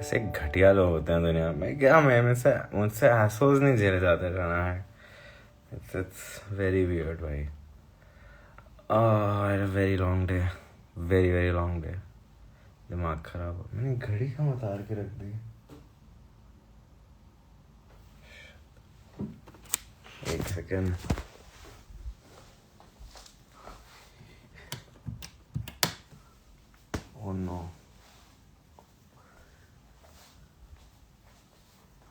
ऐसे घटिया लोग होते हैं दुनिया में। क्या मैं मुझसे एसोस नहीं झेले जाते रहना है। इट्स वेरी वियर्ड भाई। Very long day, very very long day. दिमाग खराब हो। मैंने घड़ी कहाँ उतार के रख दी? एक सेकेंड। ओह नो,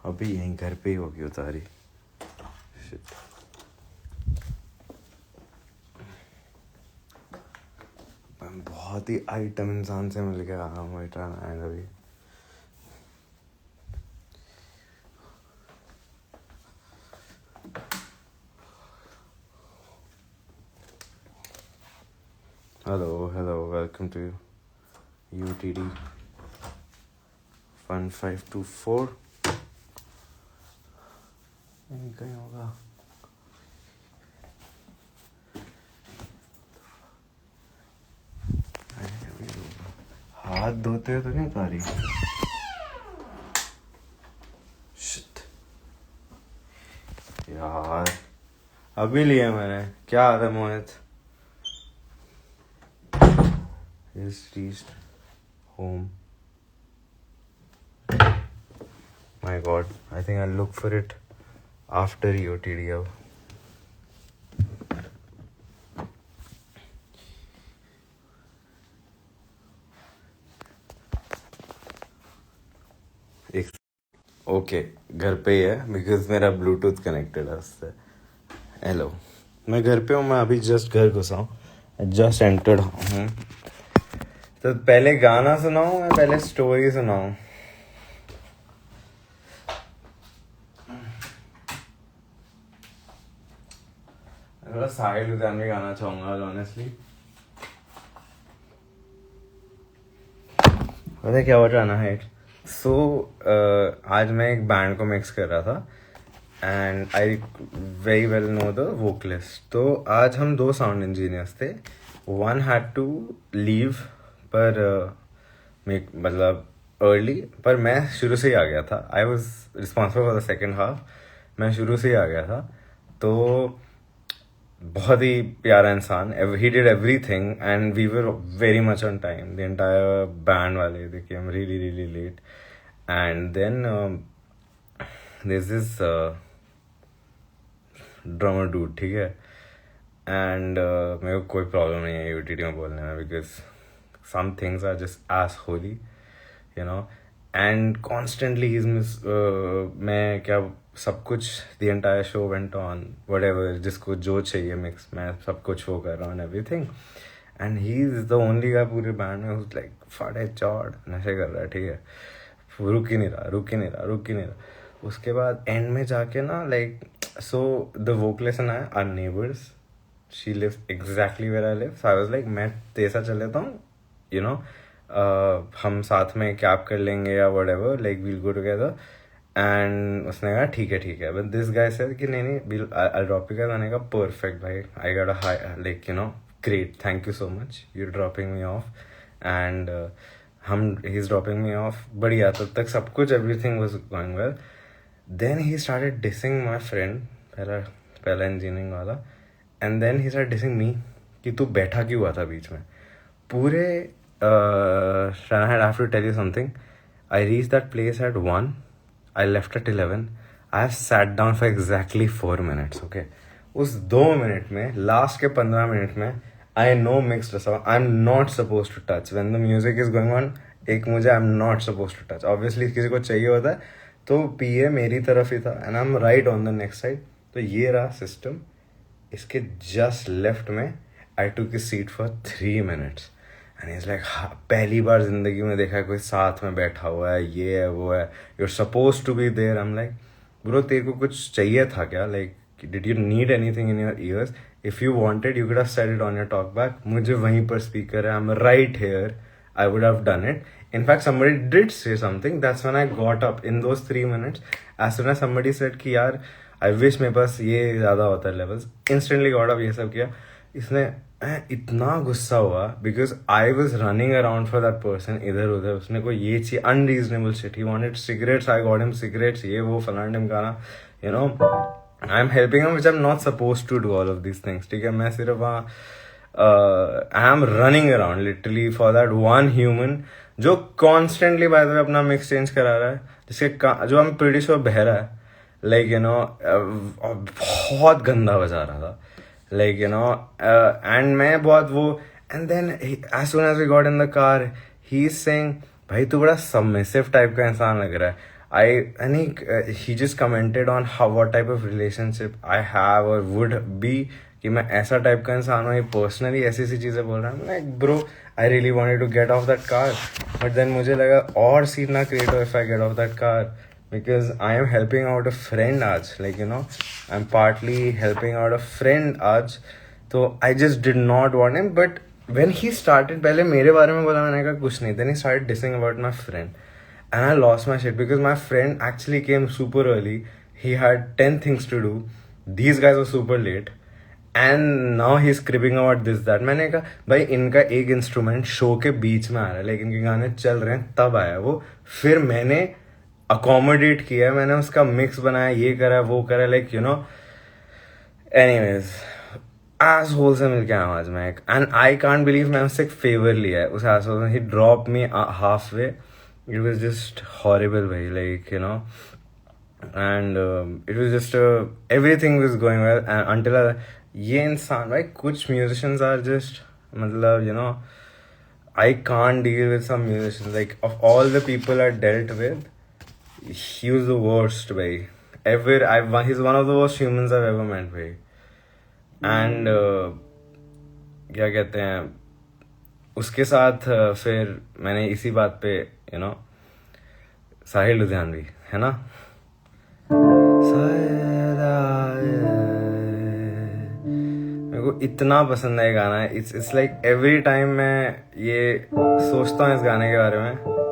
अभी यहीं घर पे ही होगी उतारी। Shit. मैं बहुत ही आइटम इंसान से मिल के आ रहा हूँ बेटा। अभी हेलो, वेलकम टू UTD 1524। कहीं होगा। हाथ धोते हो तो नहीं उतारी? Shit. यार अभी लिया मैंने। क्या हाल है मोहित? He's reached home. My God, I think I'll look for it after UTD अब। ओके, घर पे ही है बिकॉज मेरा ब्लूटूथ कनेक्टेड है उससे। हेलो, मैं घर पे हूँ। मैं अभी जस्ट घर घुसा हूँ, जस्ट एंटर्ड हूँ। तो पहले गाना सुनाऊँ या पहले स्टोरी सुनाऊँ? थोड़ा साहिल लुधियानवी गाना चाहूँगा ऑनेस्टली। पता क्या हो रहा है? आज मैं एक बैंड को मिक्स कर रहा था and I very well know the vocalist. तो आज हम 2 साउंड इंजीनियर्स थे। वन हैड टू लीव पर मतलब अर्ली, पर मैं शुरू से ही आ गया था। I was responsible for the second half. मैं शुरू से ही आ गया था। तो बहुत ही प्यारा इंसान। He did everything and we were very much on time. The entire band वाले they came really really late and then this is drummer dude, ठीक है। एंड मेरे को कोई प्रॉब्लम नहीं है UTD में बोलने में because some things are just as holy, you know. And constantly मैं क्या सब कुछ the entire show went on whatever, जिसको जो चाहिए मिक्स, मैं सब कुछ वो कर रहा हूँ everything. And he is the only guy पूरे बैंड में हुज लाइक फटे चौड़ नशे कर रहा है, ठीक है। रुक ही नहीं रहा। उसके बाद एंड में जाके ना like so the vocalist and I are neighbours. She lives exactly where I live. So I was like मैं तेरे साथ चल लेता हूँ, यू नो। हम साथ में कैब कर लेंगे या whatever, like we'll go together. And उसने कहा ठीक है। बट दिस गाय सेड कि नहीं आई ड्रॉप यू। मैंने कहा परफेक्ट भाई, I got a high, like you know, great, thank you so much, you dropping me off. And he is dropping me off, बढ़िया। तब तक सब कुछ everything was going well. Then he started dissing my friend, पहला engineering वाला। And then he started dissing me कि तू बैठा क्यों हुआ था बीच में पूरे। I have to tell you something. I reached that place at 1. I left at 11. I have sat down for exactly 4 minutes, okay? उस 2 मिनट में, लास्ट के 15 मिनट में, I know mixed sound. I'm not supposed to touch. When the music is going on, एक मुझे I'm not supposed to touch. Obviously किसी को चाहिए होता है, तो PA मेरी तरफ ही था and I'm right on the next side. तो ये रहा सिस्टम। इसके जस्ट लेफ्ट में I took a seat for 3 minutes. And is like पहली बार जिंदगी में देखा है कोई साथ में बैठा हुआ है, ये है वो है, you're supposed to be there. I am like bro, तेरे को कुछ चाहिए था क्या? Like did you need anything in your ears? If you wanted you could have said it on your talkback. मुझे वहीं पर स्पीकर है, I am right here, I would have done it. In fact, somebody did say something. That's when I got up in those 3 minutes. As soon as somebody said कि यार I wish मेरे पास ये ज़्यादा होता है levels, instantly got up, ये सब किया। इसने इतना गुस्सा हुआ because I was running around for that person इधर उधर. उसने कोई ये चाहिए unreasonable shit. He wanted cigarettes. I got him cigarettes. ये वो फलाना ढिमकाना. You know I am helping him which I am not suppose to do all of these things. ठीक है, मैं सिर्फ वहाँ I am running around literally for that one human जो कॉन्स्टेंटली बाय द वे अपना मिक्स चेंज करा रहा है, जिसके जो आई एम प्रीटी श्योर बह रहा है. लाइक यू नो बहुत गंदा बजा रहा था. Like, you know, and मैं बहुत वो, and then as soon as we got in the car, he's saying, भाई तू बड़ा submissive type का इंसान लग रहा है. He just commented on what type of relationship I have or would be, कि मैं ऐसा type का इंसान हूँ. ये personally ऐसी चीजें बोल रहा है. Like, bro, I really wanted to get off that car, but then मुझे लगा और सीन ना create हो if I get off that car. Because I am helping out a friend आज, like you know, I'm partly helping out a friend आज, तो I just did not want him. But when he started, पहले मेरे बारे में बोला, मैंने कहा कुछ नहीं. Then he started dissing about my friend, and I lost my shit because my friend actually came super early. He had 10 things to do. These guys were super late, and now he's cribbing about this that. मैंने कहा भाई इनका एक instrument show के बीच में आ रहा है, लेकिन इनके गाने चल रहे हैं तब आया वो. फिर मैंने अकोमोडेट किया, मैंने उसका मिक्स बनाया, ये करा वो करा, like you know. Anyways asshole से मिल के आया आज मैं, एंड आई कांट बिलीव मैं उससे एक फेवर लिया है उस एस होल से. He drop me halfway. It was just horrible भाई, like you know. And it was just everything was going well until ये इंसान भाई. कुछ म्यूजिशियंस आर जस्ट मतलब you know, I can't deal with some musicians. Like of all the people I dealt with, he was the worst भाई ever. He's one of the worst humans I've ever met भाई. And क्या कहते हैं उसके साथ फिर मैंने इसी बात पे यू नो साहिल लुधियानवी है ना, मेरे को इतना पसंद है ये गाना. इट्स लाइक एवरी टाइम मैं ये सोचता हूँ इस गाने के बारे में.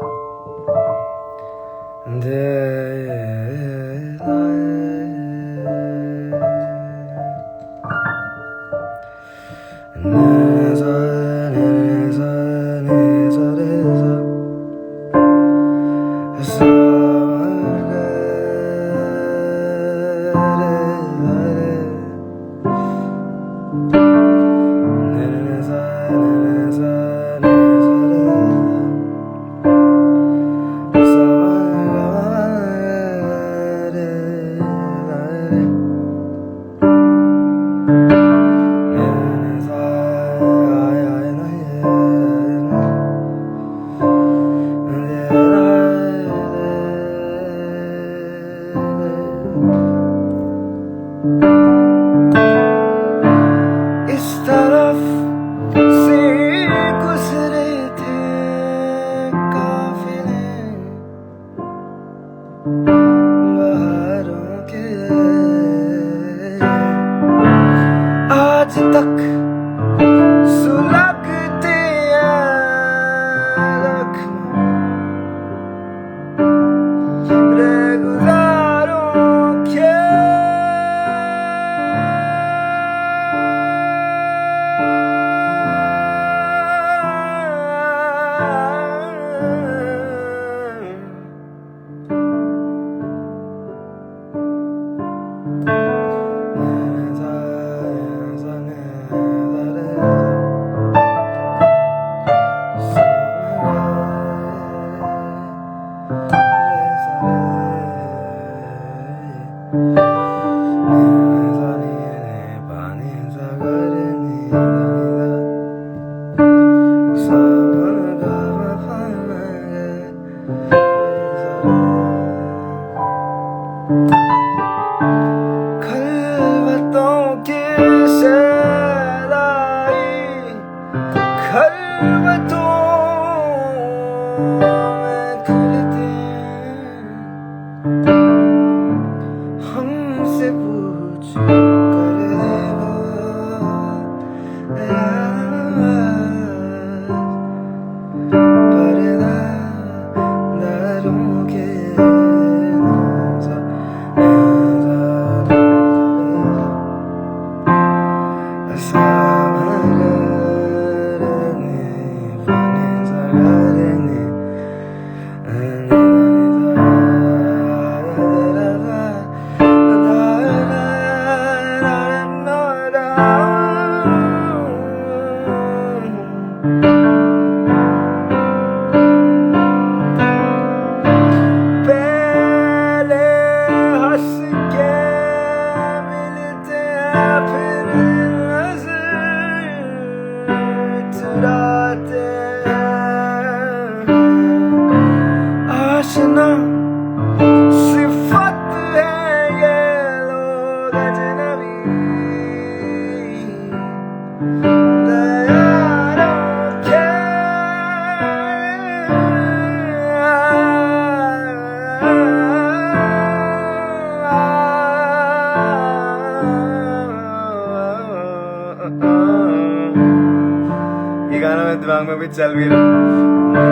रचना सिफत है ये लोग अजनबी ये गाना मेरे दिमाग में भी चल भी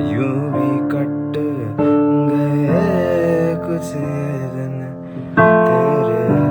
यूं भी कट गए कुछ दिन तेरे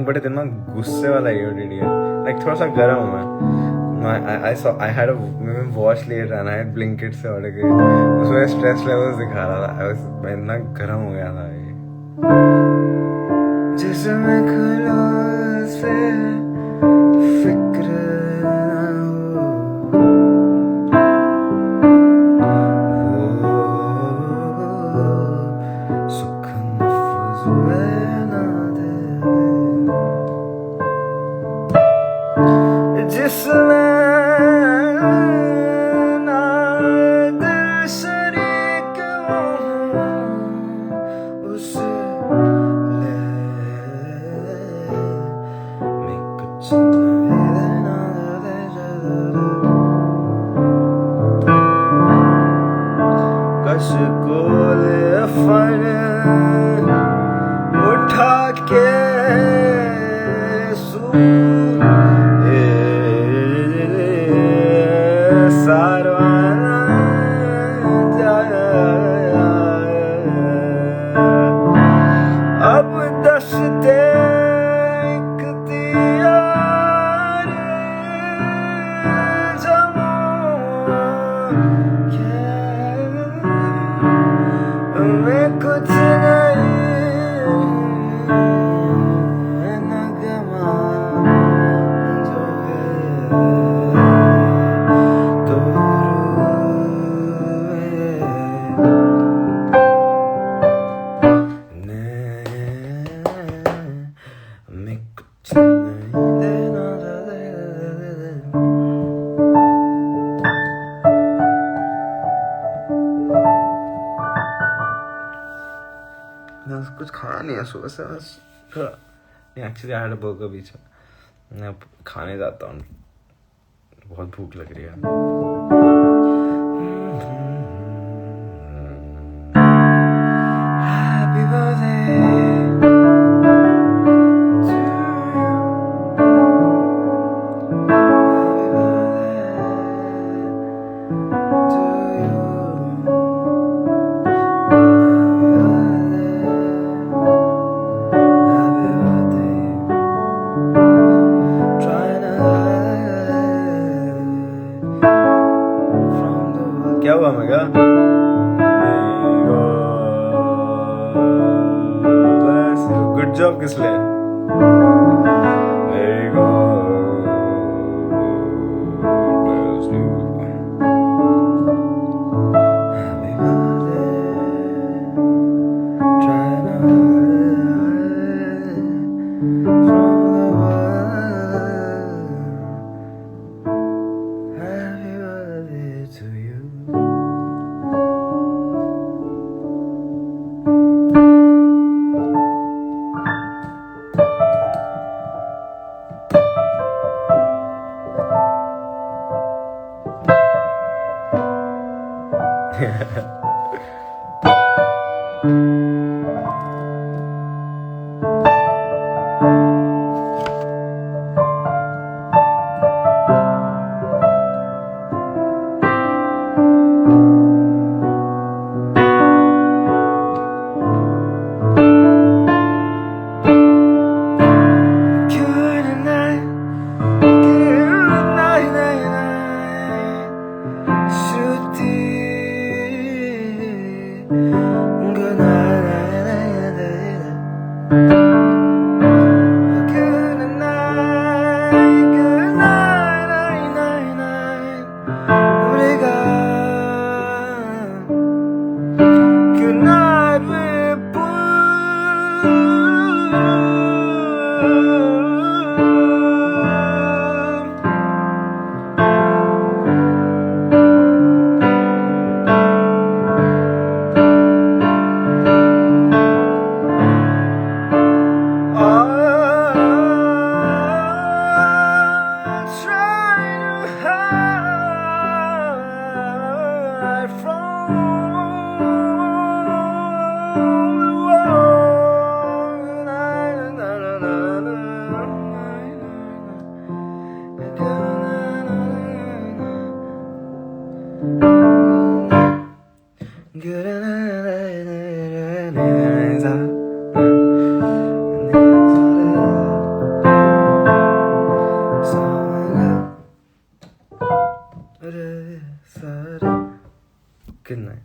बड़े दिन में गुस्से वाला ये OTT है, like थोड़ा सा गर्म हूँ मैं. I had a मैंने watch late and I had Blinkit से order की, उसमें stress levels दिखा रहा था. मैं इतना गर्म हो गया था ये. जिसमें खुलों से फिक्र उठा के सारवाना अब दस्ते इख्तियार मैं कुछ कुछ खाना नहीं है सुबह से. Actually I had a burger बीच में. मैं अब खाने जाता हूँ, बहुत भूख लग रही है. Happy birthday to you. क्या हुआ मेगा? गुड जॉब किस लिए? रे सारे कितना है